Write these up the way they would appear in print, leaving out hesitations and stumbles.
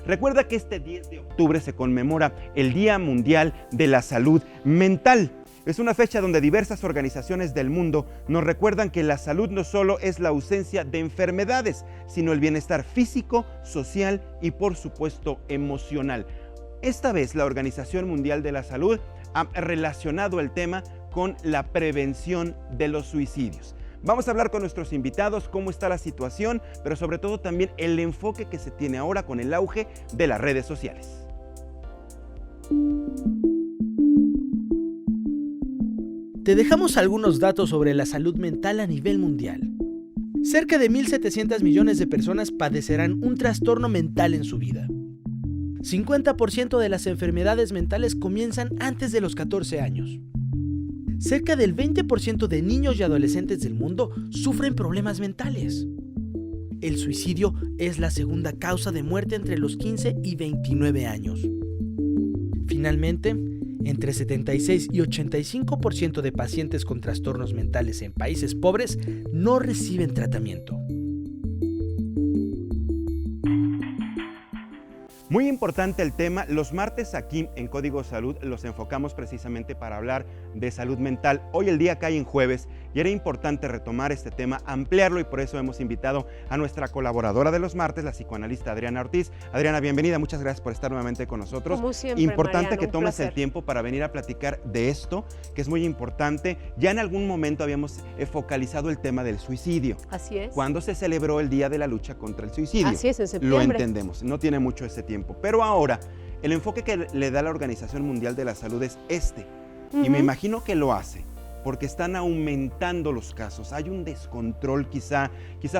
Recuerda que este 10 de octubre se conmemora el Día Mundial de la Salud Mental. Es una fecha donde diversas organizaciones del mundo nos recuerdan que la salud no solo es la ausencia de enfermedades, sino el bienestar físico, social y por supuesto emocional. Esta vez la Organización Mundial de la Salud ha relacionado el tema con la prevención de los suicidios. Vamos a hablar con nuestros invitados cómo está la situación, pero sobre todo también el enfoque que se tiene ahora con el auge de las redes sociales. Te dejamos algunos datos sobre la salud mental a nivel mundial. Cerca de 1.700 millones de personas padecerán un trastorno mental en su vida. 50% de las enfermedades mentales comienzan antes de los 14 años. Cerca del 20% de niños y adolescentes del mundo sufren problemas mentales. El suicidio es la segunda causa de muerte entre los 15 y 29 años. Finalmente, entre 76 y 85% de pacientes con trastornos mentales en países pobres no reciben tratamiento. Muy importante el tema. Los martes aquí en Código Salud los enfocamos precisamente para hablar de salud mental. Hoy el día cae en jueves y era importante retomar este tema, ampliarlo, y por eso hemos invitado a nuestra colaboradora de los martes, la psicoanalista Adriana Ortiz. Adriana, bienvenida, muchas gracias por estar nuevamente con nosotros. Como siempre, importante, Mariano, que tomes placer. el tiempo para venir a platicar de esto, que es muy importante. Ya en algún momento habíamos focalizado el tema del suicidio. Así es. Cuando se celebró el Día de la Lucha contra el Suicidio. Así es, en septiembre. Lo entendemos, no tiene mucho ese tiempo. Pero ahora, el enfoque que le da la Organización Mundial de la Salud es este. Y me imagino que lo hace porque están aumentando los casos. Hay un descontrol, quizá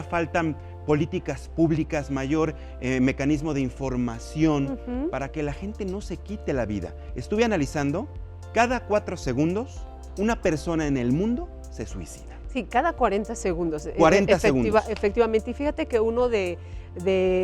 faltan políticas públicas, mayor mecanismo de información para que la gente no se quite la vida. Estuve analizando, cada 4 segundos una persona en el mundo se suicida. Sí, cada 40 segundos. 40 segundos. Efectivamente. Y fíjate que uno de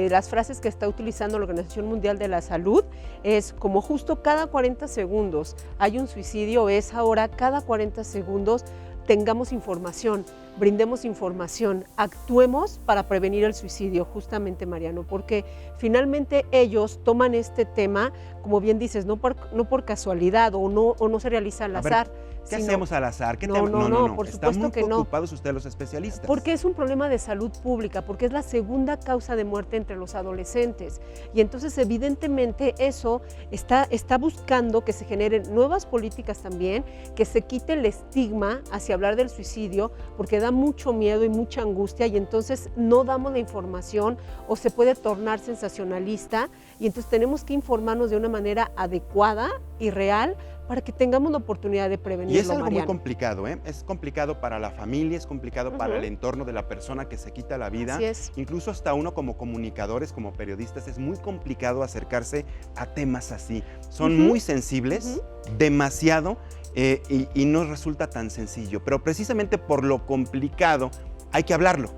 las frases que está utilizando la Organización Mundial de la Salud es como justo cada 40 segundos hay un suicidio, es ahora cada 40 segundos tengamos información, brindemos información, actuemos para prevenir el suicidio, justamente, Mariano, porque finalmente ellos toman este tema, como bien dices, no por casualidad o no se realiza al azar. ¿Qué hacemos al azar? ¿Qué No, tema? no, por Están supuesto muy que no. preocupados ustedes, los especialistas. Porque es un problema de salud pública, porque es la segunda causa de muerte entre los adolescentes. Y entonces, evidentemente, eso está buscando que se generen nuevas políticas también, que se quite el estigma hacia hablar del suicidio, porque da mucho miedo y mucha angustia, y entonces no damos la información o se puede tornar sensacionalista, y entonces tenemos que informarnos de una manera adecuada y real para que tengamos la oportunidad de prevenirlo, Y es algo Mariano. muy complicado, ¿eh? Es complicado para la familia, es complicado para el entorno de la persona que se quita la vida. Así es. Incluso hasta uno como comunicadores, como periodistas, es muy complicado acercarse a temas así. Son muy sensibles, demasiado, y no resulta tan sencillo. Pero precisamente por lo complicado hay que hablarlo.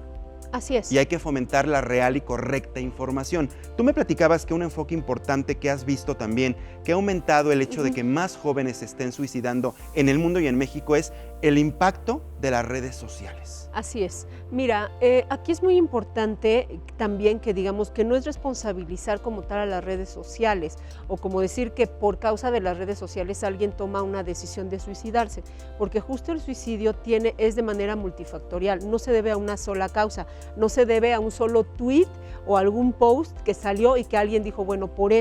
Así es. Y hay que fomentar la real y correcta información. Tú me platicabas que un enfoque importante que has visto también, que ha aumentado el hecho de que más jóvenes se estén suicidando en el mundo y en México, es el impacto de las redes sociales. Así es. Mira, aquí es muy importante también que digamos que no es responsabilizar como tal a las redes sociales o como decir que por causa de las redes sociales alguien toma una decisión de suicidarse, porque justo el suicidio es de manera multifactorial, no se debe a una sola causa, no se debe a un solo tweet o algún post que salió y que alguien dijo, bueno, por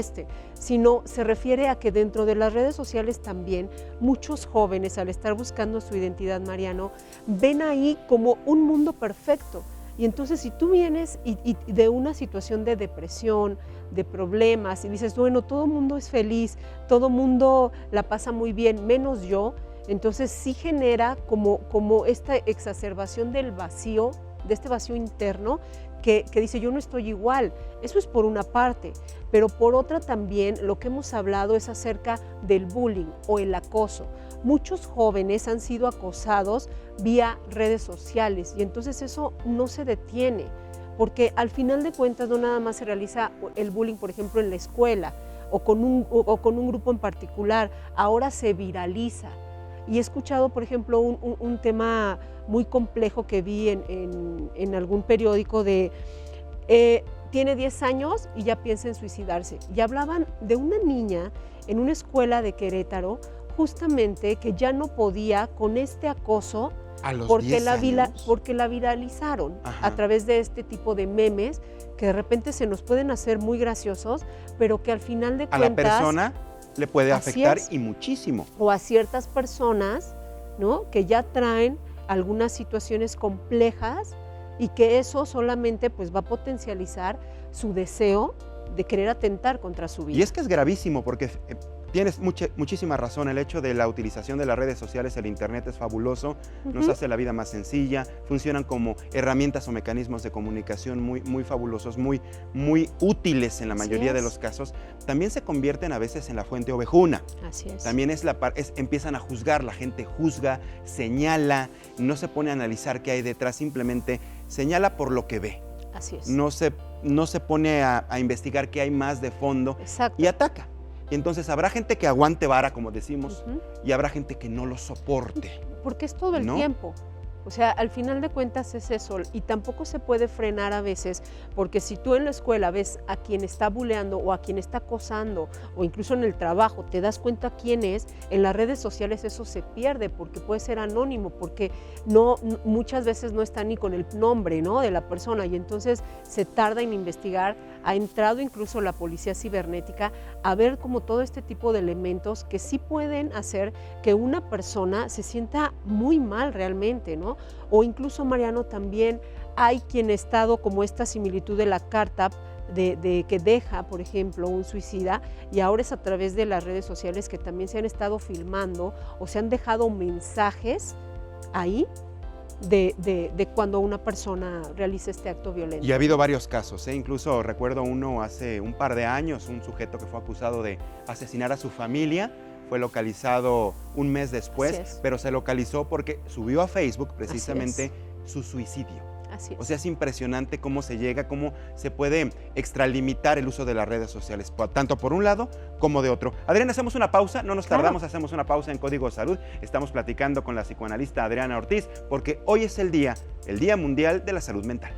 sino se refiere a que dentro de las redes sociales también muchos jóvenes, al estar buscando su identidad, Mariano, ven ahí como un mundo perfecto. Y entonces si tú vienes y de una situación de depresión, de problemas, y dices, bueno, todo el mundo es feliz, todo el mundo la pasa muy bien, menos yo, entonces sí genera como esta exacerbación del vacío, de este vacío interno, que dice yo no estoy igual. Eso es por una parte, pero por otra también lo que hemos hablado es acerca del bullying o el acoso. Muchos jóvenes han sido acosados vía redes sociales y entonces eso no se detiene, porque al final de cuentas no nada más se realiza el bullying, por ejemplo, en la escuela o con un grupo en particular, ahora se viraliza. Y he escuchado, por ejemplo, un tema muy complejo que vi en algún periódico de tiene 10 años y ya piensa en suicidarse. Y hablaban de una niña en una escuela de Querétaro, justamente que ya no podía con este acoso ¿A los porque 10 años? porque la viralizaron Ajá. a través de este tipo de memes que de repente se nos pueden hacer muy graciosos, pero que al final de A la cuentas persona le puede Así afectar es. y muchísimo. o a ciertas personas, ¿no?, que ya traen algunas situaciones complejas y que eso solamente pues va a potencializar su deseo de querer atentar contra su vida. Y es que es gravísimo porque tienes muchísima razón, el hecho de la utilización de las redes sociales, el internet es fabuloso, nos Ujú. hace la vida más sencilla, funcionan como herramientas o mecanismos de comunicación muy fabulosos, muy útiles en la Así mayoría de es. los casos. También se convierten a veces en la fuente ovejuna. Así es. También empiezan a juzgar, la gente juzga, señala, no se pone a analizar qué hay detrás, simplemente señala por lo que ve. Así es. No se pone a investigar qué hay más de fondo Exacto. y ataca. Y entonces habrá gente que aguante vara, como decimos, Ujú. y habrá gente que no lo soporte. Porque es todo el ¿No? tiempo. O sea, al final de cuentas es eso, y tampoco se puede frenar a veces, porque si tú en la escuela ves a quien está buleando o a quien está acosando, o incluso en el trabajo, te das cuenta quién es, en las redes sociales eso se pierde, porque puede ser anónimo, porque muchas veces no está ni con el nombre, ¿no?, de la persona, y entonces se tarda en investigar. Ha entrado incluso la policía cibernética a ver como todo este tipo de elementos que sí pueden hacer que una persona se sienta muy mal realmente, ¿no? O incluso, Mariano, también hay quien ha estado como esta similitud de la carta de que deja, por ejemplo, un suicida, y ahora es a través de las redes sociales que también se han estado filmando o se han dejado mensajes ahí de cuando una persona realiza este acto violento. Y ha habido varios casos, incluso recuerdo uno hace un par de años, un sujeto que fue acusado de asesinar a su familia, fue localizado un mes después, pero se localizó porque subió a Facebook precisamente su suicidio. Así es. O sea, es impresionante cómo se llega, cómo se puede extralimitar el uso de las redes sociales, tanto por un lado como de otro. Adriana, hacemos una pausa, no nos tardamos, hacemos una pausa en Código Salud. Estamos platicando con la psicoanalista Adriana Ortiz, porque hoy es el Día Mundial de la Salud Mental.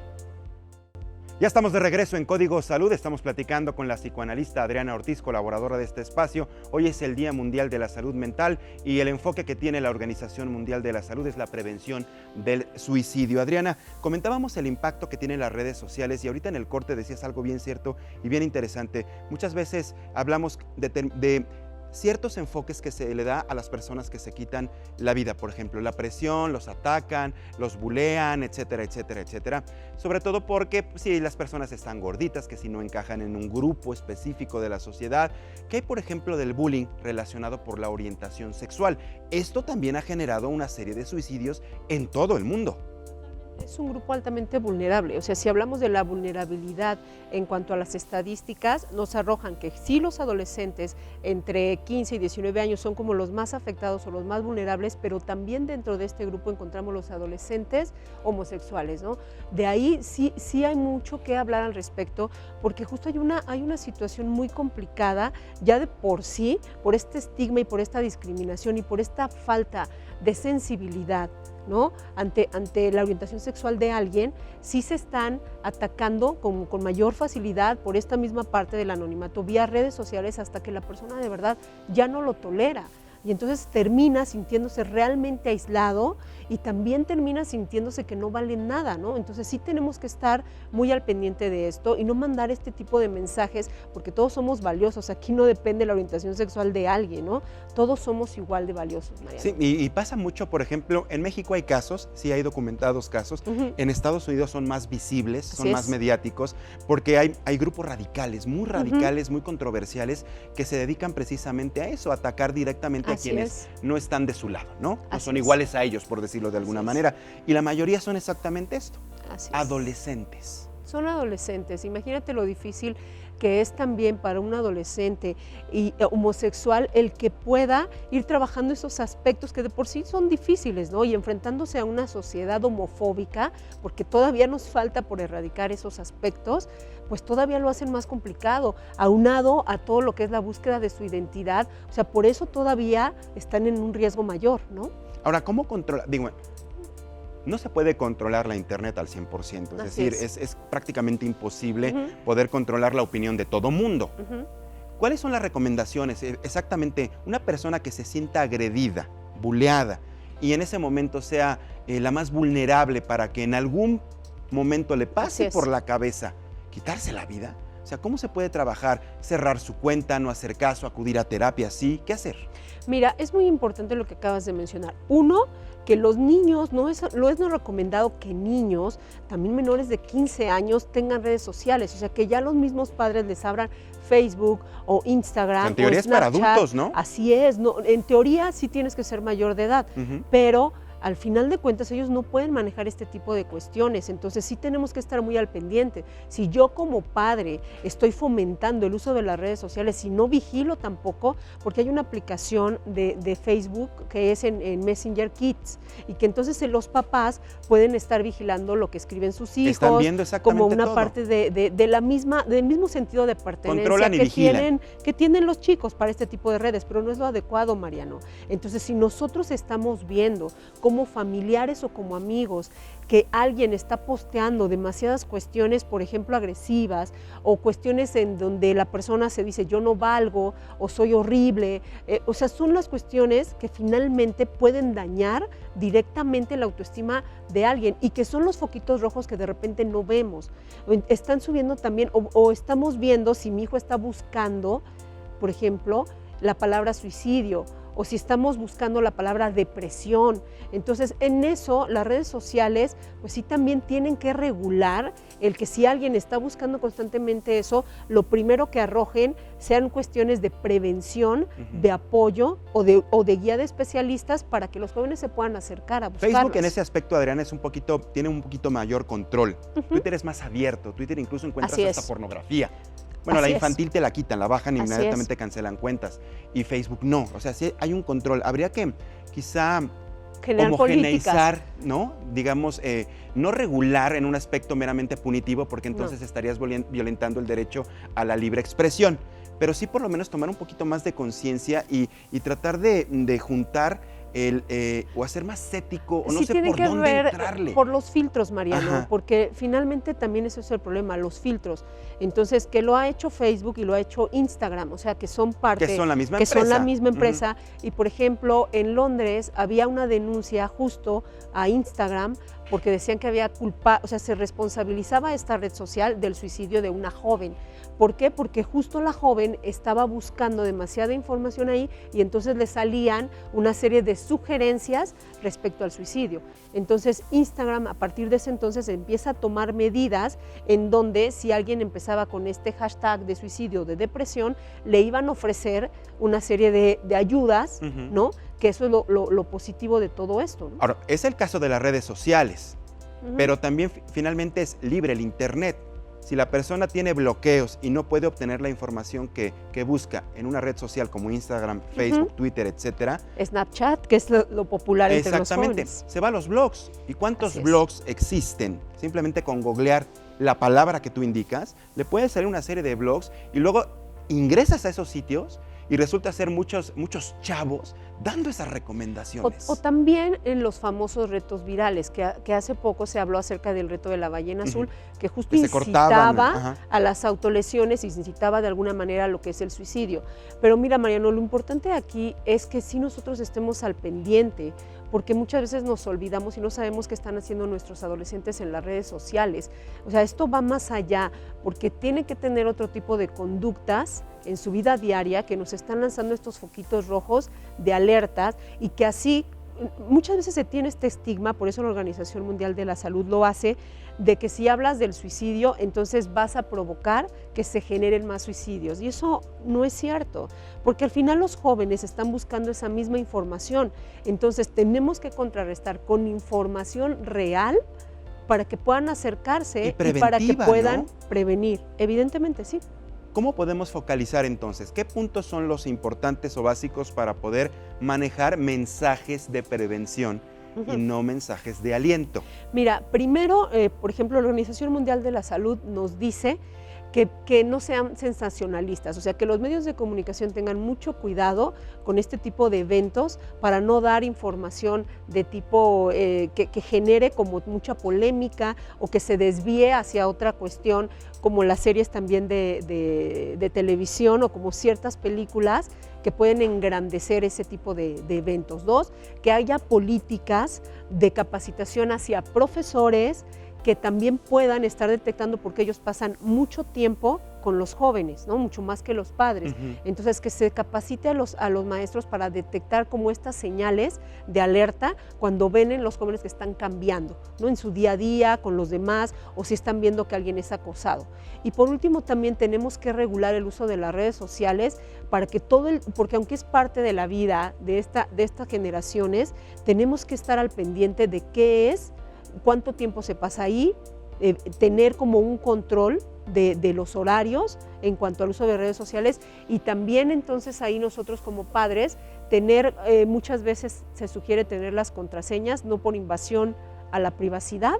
Ya estamos de regreso en Código Salud, estamos platicando con la psicoanalista Adriana Ortiz, colaboradora de este espacio. Hoy es el Día Mundial de la Salud Mental y el enfoque que tiene la Organización Mundial de la Salud es la prevención del suicidio. Adriana, comentábamos el impacto que tienen las redes sociales y ahorita en el corte decías algo bien cierto y bien interesante. Muchas veces hablamos de ciertos enfoques que se le da a las personas que se quitan la vida, por ejemplo, la presión, los atacan, los bulean, etcétera, etcétera, etcétera. Sobre todo porque si las personas están gorditas, que si no encajan en un grupo específico de la sociedad, que hay, por ejemplo, del bullying relacionado por la orientación sexual. Esto también ha generado una serie de suicidios en todo el mundo. Es un grupo altamente vulnerable, o sea, si hablamos de la vulnerabilidad en cuanto a las estadísticas, nos arrojan que sí los adolescentes entre 15 y 19 años son como los más afectados o los más vulnerables, pero también dentro de este grupo encontramos los adolescentes homosexuales, ¿no? De ahí sí hay mucho que hablar al respecto, porque justo hay una situación muy complicada ya de por sí, por este estigma y por esta discriminación y por esta falta de sensibilidad, ¿no?, ante la orientación sexual de alguien, sí se están atacando con mayor facilidad por esta misma parte del anonimato vía redes sociales hasta que la persona de verdad ya no lo tolera. Y entonces termina sintiéndose realmente aislado y también termina sintiéndose que no vale nada, ¿no? Entonces sí tenemos que estar muy al pendiente de esto y no mandar este tipo de mensajes, porque todos somos valiosos. Aquí no depende la orientación sexual de alguien, ¿no? Todos somos igual de valiosos, Mariana. Sí, y pasa mucho, por ejemplo, en México hay casos, sí hay documentados casos, en Estados Unidos son más visibles, son más mediáticos, porque hay grupos radicales, muy controversiales, que se dedican precisamente a eso, a atacar directamente a quienes no están de su lado, ¿no? No son iguales a ellos, por decirlo de alguna manera. Y la mayoría son exactamente esto, adolescentes. Son adolescentes, imagínate lo difícil que es también para un adolescente y homosexual el que pueda ir trabajando esos aspectos que de por sí son difíciles, ¿no? Y enfrentándose a una sociedad homofóbica, porque todavía nos falta por erradicar esos aspectos, pues todavía lo hacen más complicado, aunado a todo lo que es la búsqueda de su identidad. O sea, por eso todavía están en un riesgo mayor, ¿no? Ahora, ¿cómo controlar? Digo, no se puede controlar la Internet al 100%, es Así decir, es. es prácticamente imposible Ujú. poder controlar la opinión de todo mundo. Ujú. ¿Cuáles son las recomendaciones? Exactamente, una persona que se sienta agredida, buleada, y en ese momento sea la más vulnerable para que en algún momento le Así pase es. por la cabeza quitarse la vida. O sea, ¿cómo se puede trabajar? Cerrar su cuenta, no hacer caso, acudir a terapia, sí. ¿Qué hacer? Mira, es muy importante lo que acabas de mencionar. Uno, que los niños, no es recomendado que niños, también menores de 15 años, tengan redes sociales. O sea, que ya los mismos padres les abran Facebook o Instagram. O sea, en o teoría es para Snapchat. adultos, ¿no? Así es. No, en teoría sí tienes que ser mayor de edad, Ujú. pero al final de cuentas ellos no pueden manejar este tipo de cuestiones, entonces sí tenemos que estar muy al pendiente. Si yo como padre estoy fomentando el uso de las redes sociales y no vigilo tampoco, porque hay una aplicación de Facebook que es en Messenger Kids y que entonces los papás pueden estar vigilando lo que escriben sus hijos, Están viendo exactamente como una todo. parte de la misma, del mismo sentido de pertenencia Controlan y vigilan. que tienen los chicos para este tipo de redes, pero no es lo adecuado, Mariano. Entonces, si nosotros estamos viendo como familiares o como amigos que alguien está posteando demasiadas cuestiones, por ejemplo, agresivas, o cuestiones en donde la persona se dice yo no valgo o soy horrible, o sea, son las cuestiones que finalmente pueden dañar directamente la autoestima de alguien y que son los foquitos rojos que de repente no vemos. Están subiendo también, o estamos viendo si mi hijo está buscando, por ejemplo, la palabra suicidio, o si estamos buscando la palabra depresión. Entonces, en eso, las redes sociales, pues sí también tienen que regular el que si alguien está buscando constantemente eso, lo primero que arrojen sean cuestiones de prevención, de apoyo o de guía de especialistas para que los jóvenes se puedan acercar a buscarlos. Facebook en ese aspecto, Adriana, tiene un poquito mayor control. Twitter es más abierto, Twitter incluso encuentras Así hasta es. pornografía. Bueno, Así la es. infantil te la quitan, la bajan y Así inmediatamente es. cancelan cuentas. Y Facebook no, o sea, sí hay un control. Habría que quizá Generar homogeneizar, políticas. ¿no? Digamos, no regular en un aspecto meramente punitivo, porque entonces estarías violentando el derecho a la libre expresión. Pero sí por lo menos tomar un poquito más de conciencia y tratar de juntar o hacer más ético, o no Sí, sé tiene por que dónde ver entrarle. por los filtros, Mariano, Ajá. porque finalmente también eso es el problema, los filtros. Entonces, que lo ha hecho Facebook y lo ha hecho Instagram, o sea, que son parte, Que son la misma que empresa. son la misma Ujú. empresa. Y por ejemplo, en Londres había una denuncia justo a Instagram porque decían que había o sea, se responsabilizaba esta red social del suicidio de una joven. ¿Por qué? Porque justo la joven estaba buscando demasiada información ahí y entonces le salían una serie de sugerencias respecto al suicidio. Entonces Instagram a partir de ese entonces empieza a tomar medidas en donde si alguien empezaba con este hashtag de suicidio o de depresión, le iban a ofrecer una serie de ayudas, Ujú. ¿no? Que eso es lo positivo de todo esto, ¿no? Ahora, es el caso de las redes sociales, Ujú. pero también finalmente es libre el Internet. Si la persona tiene bloqueos y no puede obtener la información que busca en una red social como Instagram, Facebook, Twitter, etcétera, Snapchat, que es lo popular entre los exactamente, jóvenes. se va a los blogs. ¿Y cuántos Así es. blogs existen? Simplemente con googlear la palabra que tú indicas, le puede salir una serie de blogs y luego ingresas a esos sitios y resulta ser muchos chavos dando esas recomendaciones. O también en los famosos retos virales, que hace poco se habló acerca del reto de la ballena azul, que justo Que se cortaban, incitaba ajá. a las autolesiones y incitaba de alguna manera lo que es el suicidio. Pero mira, Mariano, lo importante aquí es que sí nosotros estemos al pendiente, porque muchas veces nos olvidamos y no sabemos qué están haciendo nuestros adolescentes en las redes sociales. O sea, esto va más allá, porque tienen que tener otro tipo de conductas en su vida diaria que nos están lanzando estos foquitos rojos de alertas y que así muchas veces se tiene este estigma, por eso la Organización Mundial de la Salud lo hace, de que si hablas del suicidio, entonces vas a provocar que se generen más suicidios. Y eso no es cierto, porque al final los jóvenes están buscando esa misma información. Entonces tenemos que contrarrestar con información real para que puedan acercarse y para que preventiva, puedan ¿no? prevenir. Evidentemente sí. ¿Cómo podemos focalizar entonces? ¿Qué puntos son los importantes o básicos para poder manejar mensajes de prevención y no mensajes de aliento? Mira, primero, por ejemplo, la Organización Mundial de la Salud nos dice que no sean sensacionalistas, o sea, que los medios de comunicación tengan mucho cuidado con este tipo de eventos para no dar información de tipo que genere como mucha polémica o que se desvíe hacia otra cuestión, como las series también de televisión o como ciertas películas que pueden engrandecer ese tipo de eventos. Dos, que haya políticas de capacitación hacia profesores que también puedan estar detectando, porque ellos pasan mucho tiempo con los jóvenes, ¿no? Mucho más que los padres. Entonces, que se capacite a los maestros para detectar como estas señales de alerta cuando ven en los jóvenes que están cambiando, ¿no? En su día a día, con los demás, o si están viendo que alguien es acosado. Y por último, también tenemos que regular el uso de las redes sociales para que porque aunque es parte de la vida de estas generaciones, tenemos que estar al pendiente de qué es, cuánto tiempo se pasa ahí, tener como un control de los horarios en cuanto al uso de redes sociales, y también entonces ahí nosotros como padres tener, muchas veces se sugiere tener las contraseñas, no por invasión a la privacidad,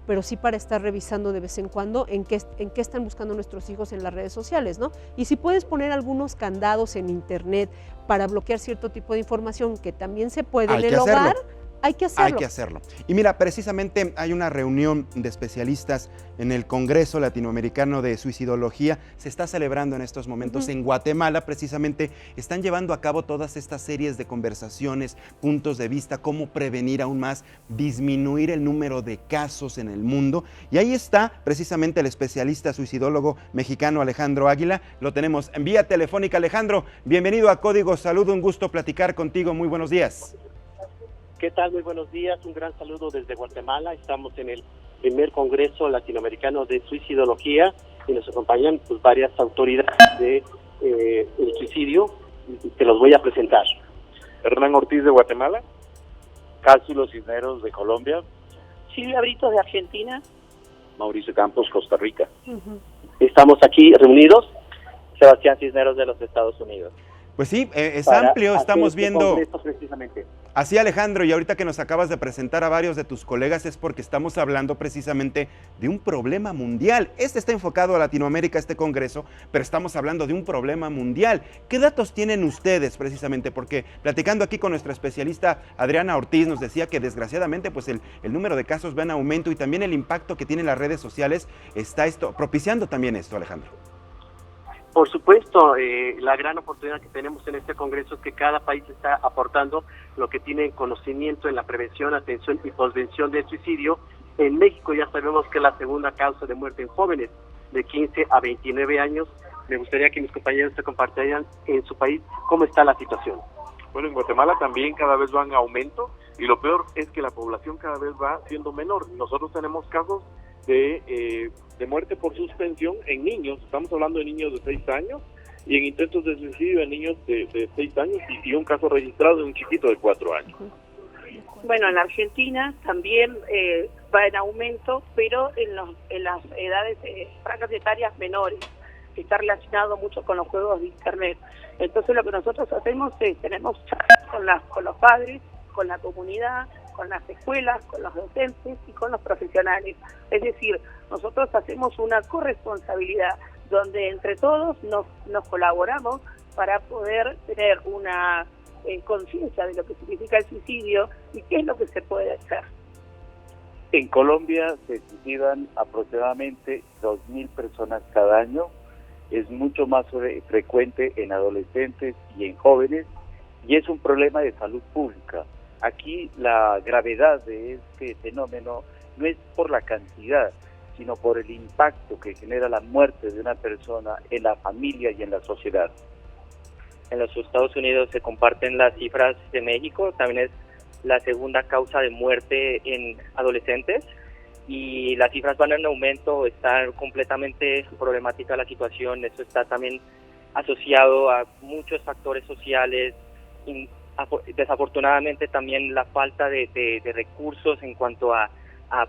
pero sí para estar revisando de vez en cuando en qué están buscando nuestros hijos en las redes sociales, ¿no? Y si puedes poner algunos candados en internet para bloquear cierto tipo de información que también se puede en el hogar, hay que hacerlo. Hay que hacerlo. Y mira, precisamente hay una reunión de especialistas en el Congreso Latinoamericano de Suicidología. Se está celebrando en estos momentos en Guatemala. Precisamente están llevando a cabo todas estas series de conversaciones, puntos de vista, cómo prevenir aún más, disminuir el número de casos en el mundo. Y ahí está precisamente el especialista suicidólogo mexicano Alejandro Águila. Lo tenemos en vía telefónica. Alejandro, bienvenido a Código Salud. Un gusto platicar contigo. Muy buenos días. ¿Qué tal? Muy buenos días, un gran saludo desde Guatemala. Estamos en el primer Congreso Latinoamericano de Suicidología y nos acompañan pues varias autoridades de el suicidio, y te los voy a presentar. Hernán Ortiz de Guatemala, Cásulo Cisneros de Colombia, Silvia Britos de Argentina, Mauricio Campos, Costa Rica. Estamos aquí reunidos. Sebastián Cisneros de los Estados Unidos. Pues sí, es amplio, estamos viendo. Precisamente. Así, Alejandro, y ahorita que nos acabas de presentar a varios de tus colegas es porque estamos hablando precisamente de un problema mundial. Este está enfocado a Latinoamérica, este congreso, pero estamos hablando de un problema mundial. ¿Qué datos tienen ustedes precisamente? Porque platicando aquí con nuestra especialista Adriana Ortiz nos decía que desgraciadamente pues el número de casos va en aumento y también el impacto que tienen las redes sociales está propiciando también esto, Alejandro. Por supuesto, la gran oportunidad que tenemos en este Congreso es que cada país está aportando lo que tiene conocimiento en la prevención, atención y posvención del suicidio. En México ya sabemos que es la segunda causa de muerte en jóvenes de 15 a 29 años. Me gustaría que mis compañeros te compartieran en su país cómo está la situación. Bueno, en Guatemala también cada vez va en aumento y lo peor es que la población cada vez va siendo menor. Nosotros tenemos casos de muerte por suspensión en niños, estamos hablando de niños de 6 años, y en intentos de suicidio en niños de 6 años, y un caso registrado de un chiquito de 4 años. Bueno, en Argentina también va en aumento, pero en las edades, franjas etarias menores, que está relacionado mucho con los juegos de internet. Entonces lo que nosotros hacemos es, tenemos charlas con los padres, con la comunidad, con las escuelas, con los docentes y con los profesionales. Es decir, nosotros hacemos una corresponsabilidad donde entre todos nos colaboramos para poder tener una conciencia de lo que significa el suicidio y qué es lo que se puede hacer. En Colombia se suicidan aproximadamente 2.000 personas cada año. Es mucho más frecuente en adolescentes y en jóvenes, y es un problema de salud pública. Aquí la gravedad de este fenómeno no es por la cantidad, sino por el impacto que genera la muerte de una persona en la familia y en la sociedad. En los Estados Unidos se comparten las cifras de México, también es la segunda causa de muerte en adolescentes y las cifras van en aumento, está completamente problemática la situación, esto está también asociado a muchos factores sociales, desafortunadamente también la falta de recursos en cuanto a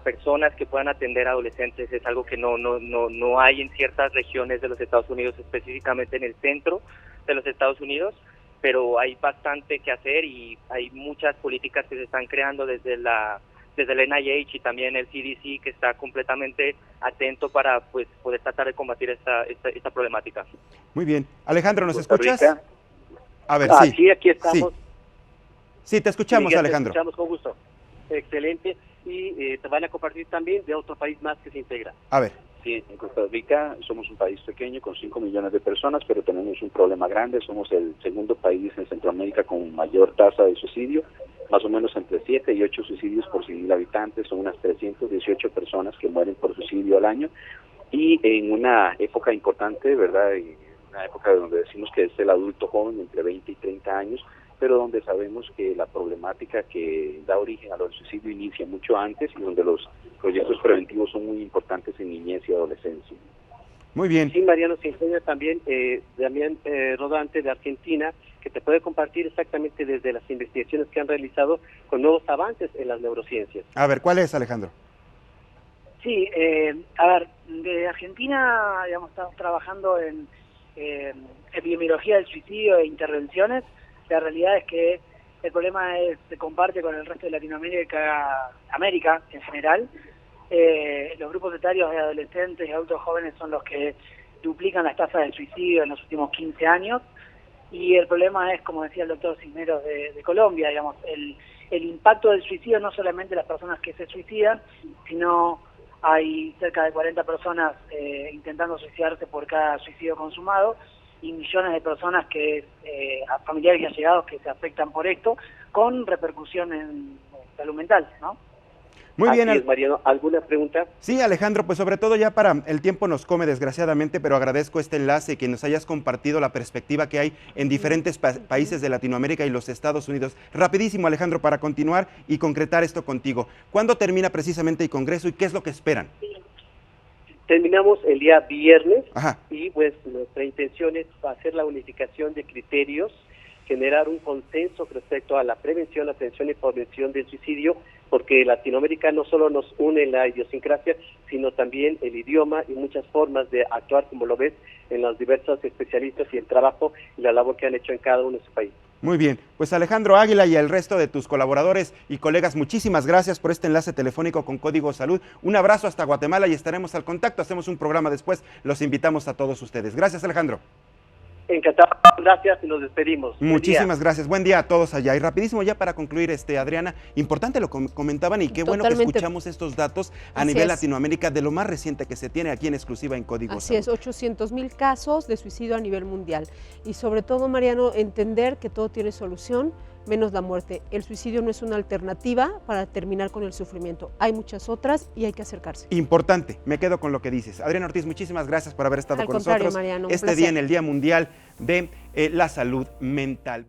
personas que puedan atender a adolescentes es algo que no hay en ciertas regiones de los Estados Unidos, específicamente en el centro de los Estados Unidos, pero hay bastante que hacer y hay muchas políticas que se están creando desde la desde el NIH y también el CDC, que está completamente atento para pues poder tratar de combatir esta problemática. Muy bien. Alejandro, ¿nos Costa escuchas? Rica. A ver, sí. Sí, aquí estamos. Sí, te escuchamos, Miguel, Alejandro. Te escuchamos con gusto. Excelente. Y te van a compartir también de otro país más que se integra. A ver. Sí, en Costa Rica somos un país pequeño con 5 millones de personas, pero tenemos un problema grande. Somos el segundo país en Centroamérica con mayor tasa de suicidio, más o menos entre 7 y 8 suicidios por 100.000 habitantes. Son unas 318 personas que mueren por suicidio al año. Y en una época importante, ¿verdad? En una época donde decimos que es el adulto joven, entre 20 y 30 años, pero donde sabemos que la problemática que da origen a los suicidios inicia mucho antes y donde los proyectos preventivos son muy importantes en niñez y adolescencia. Muy bien. Sí, Mariano, se enseña también Damián Rodante de Argentina, que te puede compartir exactamente desde las investigaciones que han realizado con nuevos avances en las neurociencias. A ver, ¿cuál es, Alejandro? Sí, a ver, de Argentina, digamos, estamos trabajando en epidemiología del suicidio e intervenciones. La realidad es que el problema se comparte con el resto de Latinoamérica, América en general. Los grupos etarios de adolescentes y adultos jóvenes son los que duplican las tasas de suicidio en los últimos 15 años. Y el problema es, como decía el doctor Cisneros de Colombia, digamos, el impacto del suicidio no solamente las personas que se suicidan, sino hay cerca de 40 personas intentando suicidarse por cada suicidio consumado, y millones de personas familiares y allegados que se afectan por esto, con repercusión en salud mental, ¿no? Muy bien. Así es, Mariano. ¿Alguna pregunta? Sí, Alejandro, pues sobre todo ya para el tiempo nos come desgraciadamente, pero agradezco este enlace y que nos hayas compartido la perspectiva que hay en diferentes países de Latinoamérica y los Estados Unidos. Rapidísimo, Alejandro, para continuar y concretar esto contigo. ¿Cuándo termina precisamente el Congreso y qué es lo que esperan? Terminamos el día viernes. Ajá. Y pues nuestra intención es hacer la unificación de criterios, generar un consenso respecto a la prevención, atención y prevención del suicidio, porque Latinoamérica no solo nos une la idiosincrasia, sino también el idioma y muchas formas de actuar, como lo ves en los diversos especialistas y el trabajo y la labor que han hecho en cada uno de sus países. Muy bien, pues Alejandro Águila y el resto de tus colaboradores y colegas, muchísimas gracias por este enlace telefónico con Código Salud. Un abrazo hasta Guatemala y estaremos al contacto. Hacemos un programa después, los invitamos a todos ustedes. Gracias, Alejandro. Encantado, gracias y nos despedimos. Muchísimas gracias, buen día a todos allá. Y rapidísimo ya para concluir, Adriana, importante lo comentaban y qué bueno que escuchamos estos datos a nivel Latinoamérica de lo más reciente que se tiene aquí en exclusiva en Código Salud. Así es, 800,000 casos de suicidio a nivel mundial. Y sobre todo, Mariano, entender que todo tiene solución, menos la muerte. El suicidio no es una alternativa para terminar con el sufrimiento. Hay muchas otras y hay que acercarse. Importante, me quedo con lo que dices. Adriana Ortiz, muchísimas gracias por haber estado con nosotros Mariano, este día en el Día Mundial de la Salud Mental.